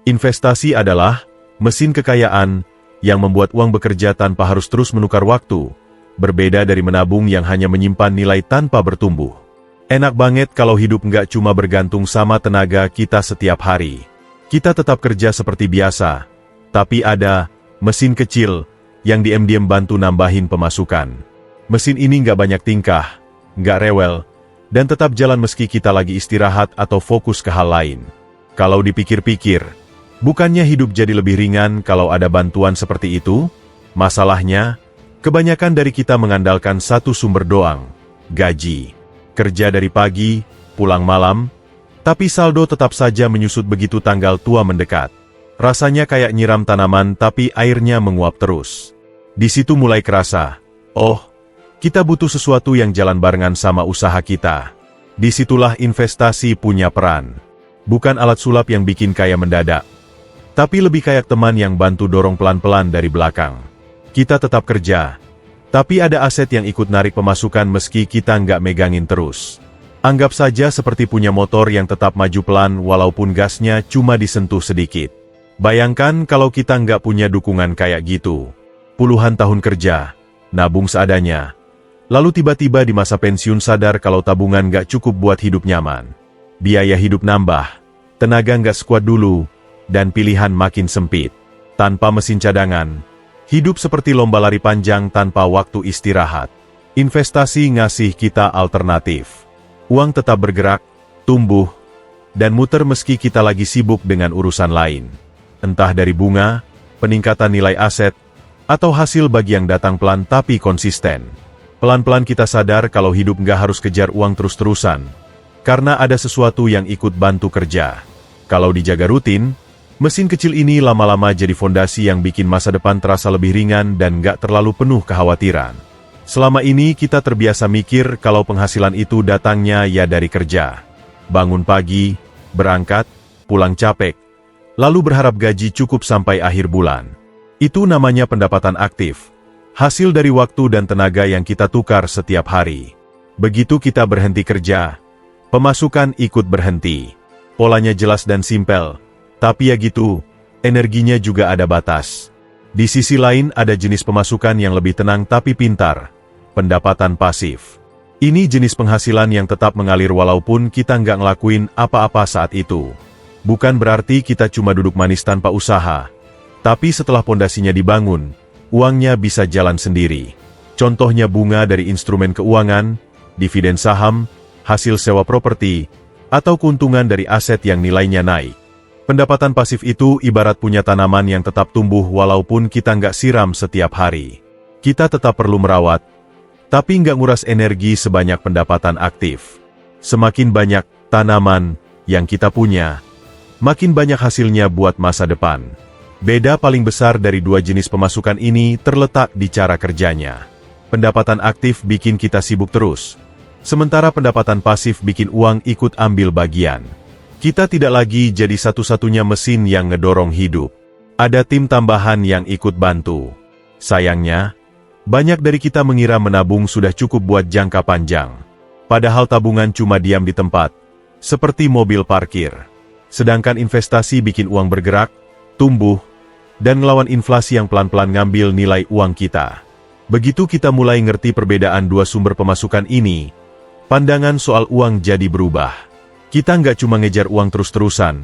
Investasi adalah mesin kekayaan yang membuat uang bekerja tanpa harus terus menukar waktu, berbeda dari menabung yang hanya menyimpan nilai tanpa bertumbuh. Enak banget kalau hidup nggak cuma bergantung sama tenaga kita setiap hari. Kita tetap kerja seperti biasa, tapi ada mesin kecil yang diam-diam bantu nambahin pemasukan. Mesin ini nggak banyak tingkah, nggak rewel, dan tetap jalan meski kita lagi istirahat atau fokus ke hal lain. Kalau dipikir-pikir, bukannya hidup jadi lebih ringan kalau ada bantuan seperti itu? Masalahnya, kebanyakan dari kita mengandalkan satu sumber doang, gaji. Kerja dari pagi, pulang malam, tapi saldo tetap saja menyusut begitu tanggal tua mendekat. Rasanya kayak nyiram tanaman tapi airnya menguap terus. Di situ mulai kerasa, oh, kita butuh sesuatu yang jalan barengan sama usaha kita. Disitulah investasi punya peran. Bukan alat sulap yang bikin kaya mendadak, tapi lebih kayak teman yang bantu dorong pelan-pelan dari belakang. Kita tetap kerja, tapi ada aset yang ikut narik pemasukan meski kita nggak megangin terus. Anggap saja seperti punya motor yang tetap maju pelan walaupun gasnya cuma disentuh sedikit. Bayangkan kalau kita nggak punya dukungan kayak gitu. Puluhan tahun kerja, nabung seadanya, lalu tiba-tiba di masa pensiun sadar kalau tabungan nggak cukup buat hidup nyaman. Biaya hidup nambah, tenaga nggak sekuat dulu, dan pilihan makin sempit. Tanpa mesin cadangan, hidup seperti lomba lari panjang tanpa waktu istirahat. Investasi ngasih kita alternatif. Uang tetap bergerak, tumbuh, dan muter meski kita lagi sibuk dengan urusan lain. Entah dari bunga, peningkatan nilai aset, atau hasil bagi yang datang pelan tapi konsisten. Pelan-pelan kita sadar kalau hidup nggak harus kejar uang terus-terusan, karena ada sesuatu yang ikut bantu kerja. Kalau dijaga rutin, mesin kecil ini lama-lama jadi fondasi yang bikin masa depan terasa lebih ringan dan nggak terlalu penuh kekhawatiran. Selama ini kita terbiasa mikir kalau penghasilan itu datangnya ya dari kerja. Bangun pagi, berangkat, pulang capek, lalu berharap gaji cukup sampai akhir bulan. Itu namanya pendapatan aktif, hasil dari waktu dan tenaga yang kita tukar setiap hari. Begitu kita berhenti kerja, pemasukan ikut berhenti. Polanya jelas dan simpel, tapi ya gitu, energinya juga ada batas. Di sisi lain ada jenis pemasukan yang lebih tenang tapi pintar, pendapatan pasif. Ini jenis penghasilan yang tetap mengalir walaupun kita nggak ngelakuin apa-apa saat itu. Bukan berarti kita cuma duduk manis tanpa usaha, tapi setelah pondasinya dibangun, uangnya bisa jalan sendiri. Contohnya bunga dari instrumen keuangan, dividen saham, hasil sewa properti, atau keuntungan dari aset yang nilainya naik. Pendapatan pasif itu ibarat punya tanaman yang tetap tumbuh walaupun kita nggak siram setiap hari. Kita tetap perlu merawat, tapi nggak nguras energi sebanyak pendapatan aktif. Semakin banyak tanaman yang kita punya, makin banyak hasilnya buat masa depan. Beda paling besar dari dua jenis pemasukan ini terletak di cara kerjanya. Pendapatan aktif bikin kita sibuk terus, sementara pendapatan pasif bikin uang ikut ambil bagian. Kita tidak lagi jadi satu-satunya mesin yang ngedorong hidup. Ada tim tambahan yang ikut bantu. Sayangnya, banyak dari kita mengira menabung sudah cukup buat jangka panjang. Padahal tabungan cuma diam di tempat, seperti mobil parkir. Sedangkan investasi bikin uang bergerak, tumbuh, dan ngelawan inflasi yang pelan-pelan ngambil nilai uang kita. Begitu kita mulai ngerti perbedaan dua sumber pemasukan ini, pandangan soal uang jadi berubah. Kita nggak cuma ngejar uang terus-terusan,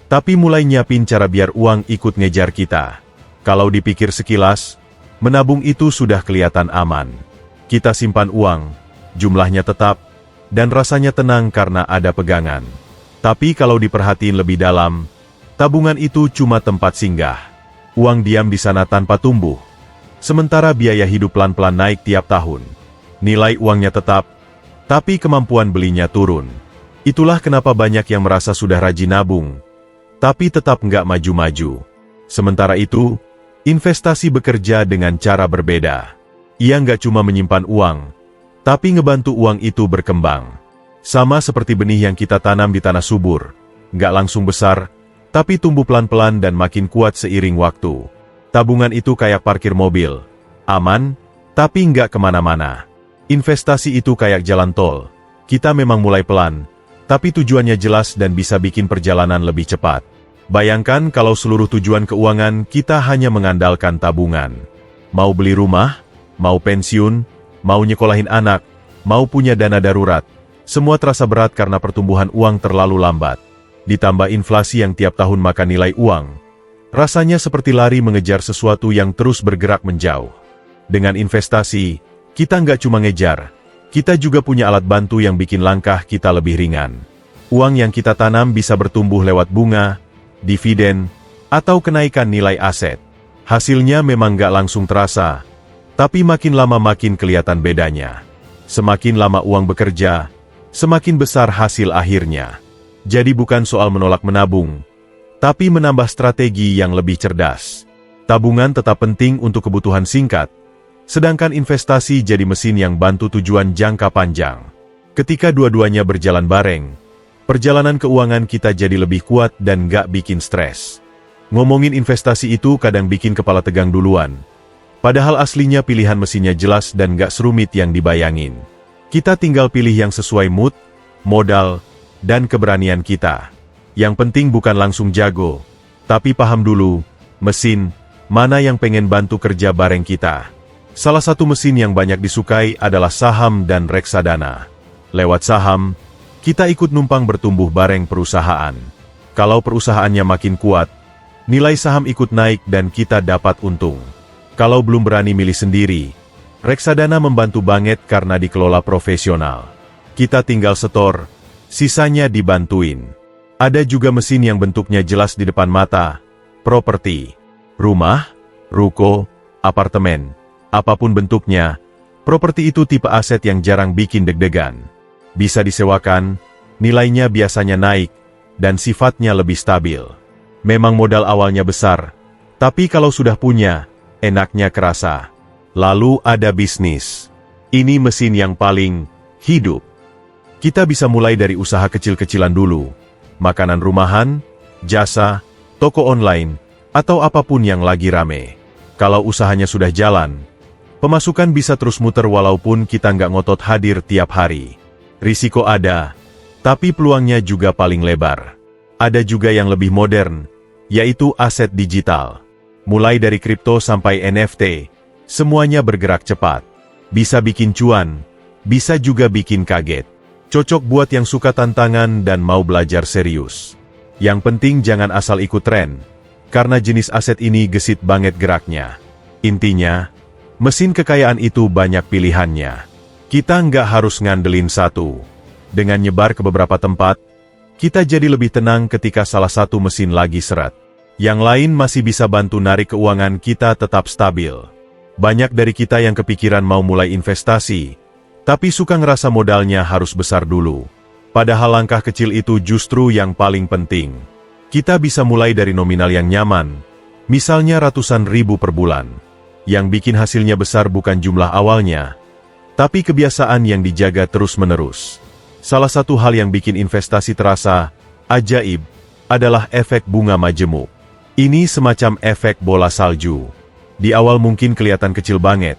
tapi mulai nyiapin cara biar uang ikut ngejar kita. Kalau dipikir sekilas, menabung itu sudah kelihatan aman. Kita simpan uang, jumlahnya tetap, dan rasanya tenang karena ada pegangan. Tapi kalau diperhatiin lebih dalam, tabungan itu cuma tempat singgah. Uang diam di sana tanpa tumbuh. Sementara biaya hidup pelan-pelan naik tiap tahun. Nilai uangnya tetap, tapi kemampuan belinya turun. Itulah kenapa banyak yang merasa sudah rajin nabung, tapi tetap nggak maju-maju. Sementara itu, investasi bekerja dengan cara berbeda. Ia nggak cuma menyimpan uang, tapi ngebantu uang itu berkembang. Sama seperti benih yang kita tanam di tanah subur, nggak langsung besar, tapi tumbuh pelan-pelan dan makin kuat seiring waktu. Tabungan itu kayak parkir mobil, aman, tapi nggak kemana-mana. Investasi itu kayak jalan tol, kita memang mulai pelan, tapi tujuannya jelas dan bisa bikin perjalanan lebih cepat. Bayangkan kalau seluruh tujuan keuangan kita hanya mengandalkan tabungan. Mau beli rumah, mau pensiun, mau nyekolahin anak, mau punya dana darurat, semua terasa berat karena pertumbuhan uang terlalu lambat. Ditambah inflasi yang tiap tahun makan nilai uang. Rasanya seperti lari mengejar sesuatu yang terus bergerak menjauh. Dengan investasi, kita nggak cuma ngejar, kita juga punya alat bantu yang bikin langkah kita lebih ringan. Uang yang kita tanam bisa bertumbuh lewat bunga, dividen, atau kenaikan nilai aset. Hasilnya memang nggak langsung terasa, tapi makin lama makin kelihatan bedanya. Semakin lama uang bekerja, semakin besar hasil akhirnya. Jadi bukan soal menolak menabung, tapi menambah strategi yang lebih cerdas. Tabungan tetap penting untuk kebutuhan singkat, sedangkan investasi jadi mesin yang bantu tujuan jangka panjang. Ketika dua-duanya berjalan bareng, perjalanan keuangan kita jadi lebih kuat dan nggak bikin stres. Ngomongin investasi itu kadang bikin kepala tegang duluan. Padahal aslinya pilihan mesinnya jelas dan nggak serumit yang dibayangin. Kita tinggal pilih yang sesuai mood, modal, dan keberanian kita. Yang penting bukan langsung jago, tapi paham dulu, mesin, mana yang pengen bantu kerja bareng kita. Salah satu mesin yang banyak disukai adalah saham dan reksadana. Lewat saham, kita ikut numpang bertumbuh bareng perusahaan. Kalau perusahaannya makin kuat, nilai saham ikut naik dan kita dapat untung. Kalau belum berani milih sendiri, reksadana membantu banget karena dikelola profesional. Kita tinggal setor, sisanya dibantuin. Ada juga mesin yang bentuknya jelas di depan mata, properti, rumah, ruko, apartemen, apapun bentuknya, properti itu tipe aset yang jarang bikin deg-degan. Bisa disewakan, nilainya biasanya naik, dan sifatnya lebih stabil. Memang modal awalnya besar, tapi kalau sudah punya, enaknya kerasa. Lalu ada bisnis. Ini mesin yang paling hidup. Kita bisa mulai dari usaha kecil-kecilan dulu. Makanan rumahan, jasa, toko online, atau apapun yang lagi rame. Kalau usahanya sudah jalan, pemasukan bisa terus muter walaupun kita nggak ngotot hadir tiap hari. Risiko ada, tapi peluangnya juga paling lebar. Ada juga yang lebih modern, yaitu aset digital. Mulai dari kripto sampai NFT, semuanya bergerak cepat. Bisa bikin cuan, bisa juga bikin kaget. Cocok buat yang suka tantangan dan mau belajar serius. Yang penting jangan asal ikut tren, karena jenis aset ini gesit banget geraknya. Intinya, mesin kekayaan itu banyak pilihannya. Kita nggak harus ngandelin satu. Dengan nyebar ke beberapa tempat, kita jadi lebih tenang ketika salah satu mesin lagi seret. Yang lain masih bisa bantu narik keuangan kita tetap stabil. Banyak dari kita yang kepikiran mau mulai investasi, tapi suka ngerasa modalnya harus besar dulu. Padahal langkah kecil itu justru yang paling penting. Kita bisa mulai dari nominal yang nyaman, misalnya ratusan ribu per bulan. Yang bikin hasilnya besar bukan jumlah awalnya, tapi kebiasaan yang dijaga terus-menerus. Salah satu hal yang bikin investasi terasa ajaib adalah efek bunga majemuk. Ini semacam efek bola salju. Di awal mungkin kelihatan kecil banget,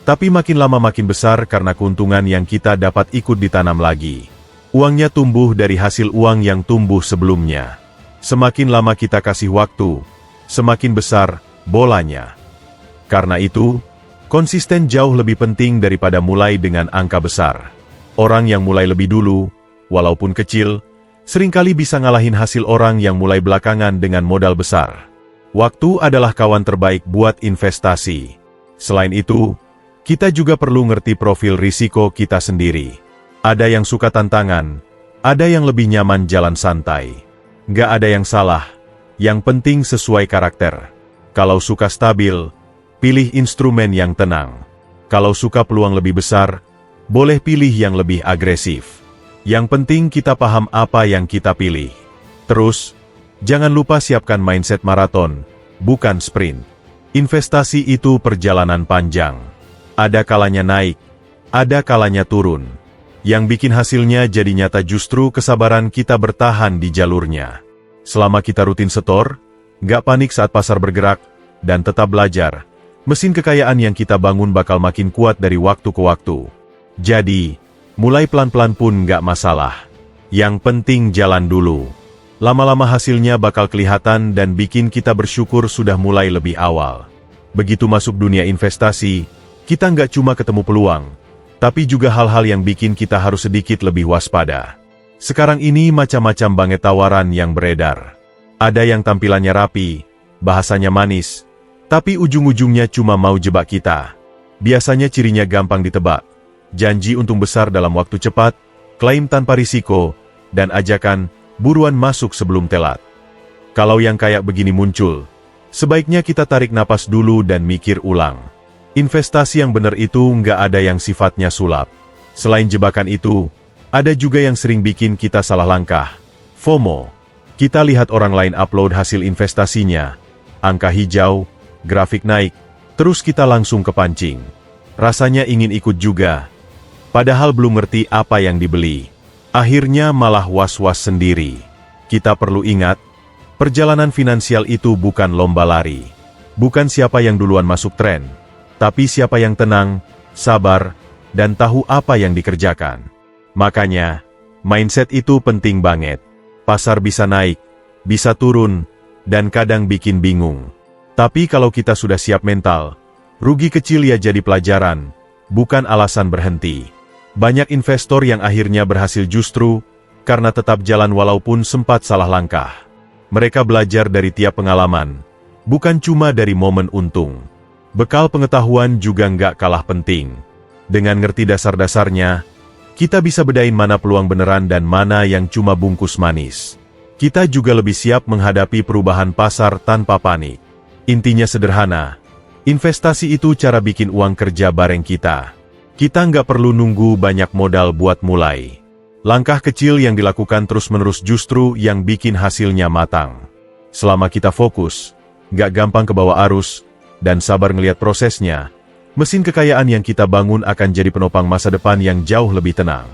tapi makin lama makin besar karena keuntungan yang kita dapat ikut ditanam lagi. Uangnya tumbuh dari hasil uang yang tumbuh sebelumnya. Semakin lama kita kasih waktu, semakin besar bolanya. Karena itu, konsisten jauh lebih penting daripada mulai dengan angka besar. Orang yang mulai lebih dulu, walaupun kecil, seringkali bisa ngalahin hasil orang yang mulai belakangan dengan modal besar. Waktu adalah kawan terbaik buat investasi. Selain itu, kita juga perlu ngerti profil risiko kita sendiri. Ada yang suka tantangan, ada yang lebih nyaman jalan santai. Nggak ada yang salah, yang penting sesuai karakter. Kalau suka stabil, pilih instrumen yang tenang. Kalau suka peluang lebih besar, boleh pilih yang lebih agresif. Yang penting kita paham apa yang kita pilih. Terus, jangan lupa siapkan mindset maraton, bukan sprint. Investasi itu perjalanan panjang. Ada kalanya naik, ada kalanya turun. Yang bikin hasilnya jadi nyata justru kesabaran kita bertahan di jalurnya. Selama kita rutin setor, nggak panik saat pasar bergerak, dan tetap belajar, mesin kekayaan yang kita bangun bakal makin kuat dari waktu ke waktu. Jadi, mulai pelan-pelan pun nggak masalah. Yang penting jalan dulu. Lama-lama hasilnya bakal kelihatan dan bikin kita bersyukur sudah mulai lebih awal. Begitu masuk dunia investasi, kita nggak cuma ketemu peluang, tapi juga hal-hal yang bikin kita harus sedikit lebih waspada. Sekarang ini macam-macam banget tawaran yang beredar. Ada yang tampilannya rapi, bahasanya manis, tapi ujung-ujungnya cuma mau jebak kita. Biasanya cirinya gampang ditebak, janji untung besar dalam waktu cepat, klaim tanpa risiko, dan ajakan buruan masuk sebelum telat. Kalau yang kayak begini muncul, sebaiknya kita tarik napas dulu dan mikir ulang. Investasi yang benar itu nggak ada yang sifatnya sulap. Selain jebakan itu, ada juga yang sering bikin kita salah langkah. FOMO. Kita lihat orang lain upload hasil investasinya, angka hijau, grafik naik, terus kita langsung kepancing. Rasanya ingin ikut juga, padahal belum ngerti apa yang dibeli. Akhirnya malah was-was sendiri. Kita perlu ingat, perjalanan finansial itu bukan lomba lari. Bukan siapa yang duluan masuk tren, tapi siapa yang tenang, sabar, dan tahu apa yang dikerjakan. Makanya, mindset itu penting banget. Pasar bisa naik, bisa turun, dan kadang bikin bingung. Tapi kalau kita sudah siap mental, rugi kecil ya jadi pelajaran, bukan alasan berhenti. Banyak investor yang akhirnya berhasil justru karena tetap jalan walaupun sempat salah langkah. Mereka belajar dari tiap pengalaman, bukan cuma dari momen untung. Bekal pengetahuan juga nggak kalah penting. Dengan ngerti dasar-dasarnya, kita bisa bedain mana peluang beneran dan mana yang cuma bungkus manis. Kita juga lebih siap menghadapi perubahan pasar tanpa panik. Intinya sederhana, investasi itu cara bikin uang kerja bareng kita. Kita nggak perlu nunggu banyak modal buat mulai. Langkah kecil yang dilakukan terus-menerus justru yang bikin hasilnya matang. Selama kita fokus, nggak gampang kebawa arus, dan sabar ngelihat prosesnya, mesin kekayaan yang kita bangun akan jadi penopang masa depan yang jauh lebih tenang.